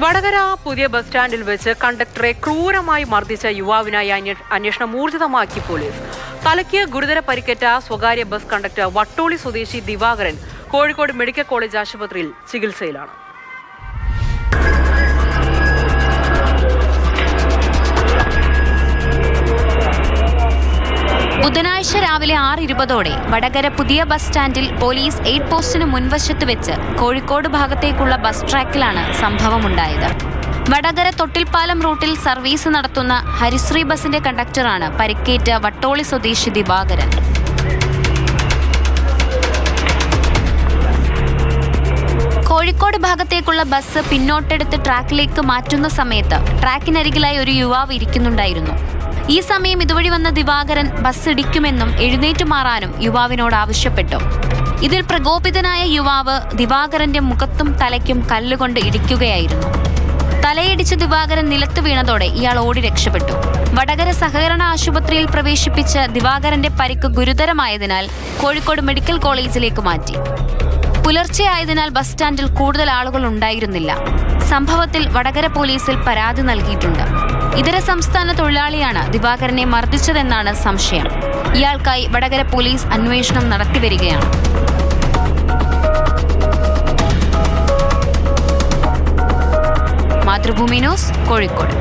വടകര പുതിയ ബസ് സ്റ്റാൻഡിൽ വെച്ച് കണ്ടക്ടറെ ക്രൂരമായി മർദ്ദിച്ച യുവാവിനായി അന്വേഷണം ഊർജിതമാക്കി പോലീസ്. തലയ്ക്ക് ഗുരുതര പരിക്കേറ്റ സ്വകാര്യ ബസ് കണ്ടക്ടർ വട്ടോളി സ്വദേശി ദിവാകരൻ കോഴിക്കോട് മെഡിക്കൽ കോളേജ് ആശുപത്രിയിൽ ചികിത്സയിലാണ്. ബുധനാഴ്ച രാവിലെ 6:20 വടകര പുതിയ ബസ് സ്റ്റാൻഡിൽ പോലീസ് 8 പോസ്റ്റിന് മുൻവശത്ത് വെച്ച് കോഴിക്കോട് ഭാഗത്തേക്കുള്ള ബസ് ട്രാക്കിലാണ് സംഭവമുണ്ടായത്. വടകര തൊട്ടിൽപ്പാലം റൂട്ടിൽ സർവീസ് നടത്തുന്ന ഹരിശ്രീ ബസിന്റെ കണ്ടക്ടറാണ് പരിക്കേറ്റ വട്ടോളി സ്വദേശി ദിവാകരൻ. കോഴിക്കോട് ഭാഗത്തേക്കുള്ള ബസ് പിന്നോട്ടെടുത്ത് ട്രാക്കിലേക്ക് മാറ്റുന്ന സമയത്ത് ട്രാക്കിനരികിലായി ഒരു യുവാവ് ഇരിക്കുന്നുണ്ടായിരുന്നു. ഈ സമയം ഇതുവഴി വന്ന ദിവാകരൻ ബസ് ഇടിക്കുമെന്നും എഴുന്നേറ്റു മാറാനും യുവാവിനോട് ആവശ്യപ്പെട്ടു. ഇതിൽ പ്രകോപിതനായ യുവാവ് ദിവാകരന്റെ മുഖത്തും തലയ്ക്കും കല്ലുകൊണ്ട് ഇടിക്കുകയായിരുന്നു. തലയിടിച്ച് ദിവാകരൻ നിലത്ത് വീണതോടെ ഇയാൾ ഓടി രക്ഷപ്പെട്ടു. വടകര സഹകരണ ആശുപത്രിയിൽ പ്രവേശിപ്പിച്ച ദിവാകരന്റെ പരിക്ക് ഗുരുതരമായതിനാൽ കോഴിക്കോട് മെഡിക്കൽ കോളേജിലേക്ക് മാറ്റി. പുലർച്ചെയായതിനാൽ ബസ് സ്റ്റാൻഡിൽ കൂടുതൽ ആളുകൾ ഉണ്ടായിരുന്നില്ല. സംഭവത്തിൽ വടകര പോലീസിൽ പരാതി നൽകിയിട്ടുണ്ട്. ഇതര സംസ്ഥാന തൊഴിലാളിയാണ് ദിവാകരനെ മർദ്ദിച്ചതെന്നാണ് സംശയം. ഇയാൾക്കായി വടകര പോലീസ് അന്വേഷണം നടത്തിവരികയാണ്. മാതൃഭൂമി ന്യൂസ്, കോഴിക്കോട്.